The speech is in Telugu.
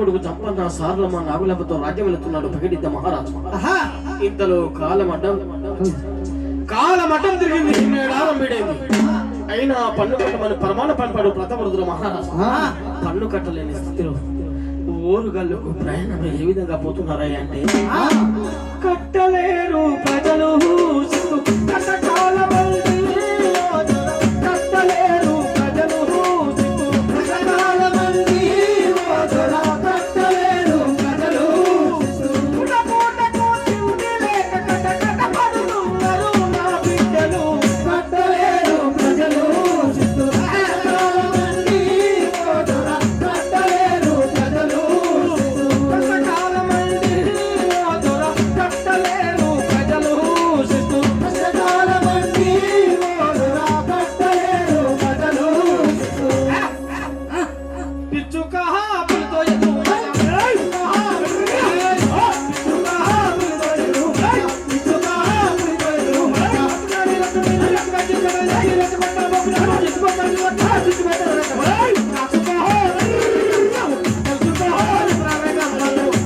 కొడుకు చంపన్న సార్లమ్మ నాగులమ్మతో రాజ్యం వెళుతున్నాడు పగిడిద్ద మహారాజు. ఇంతలో కాలమడ్డం తిరిగింది, చిన్నేడారం వీడైంది. అయినా పన్ను కట్టమని పరమాణ పనిపాడు ప్రతవృద్ధుల మహారాజు పన్ను కట్టలేని స్థితిలో ఓరుగల్లుకు ప్రయాణం ఏ విధంగా పోతున్నారా అంటే, కట్టలేరు ప్రజలు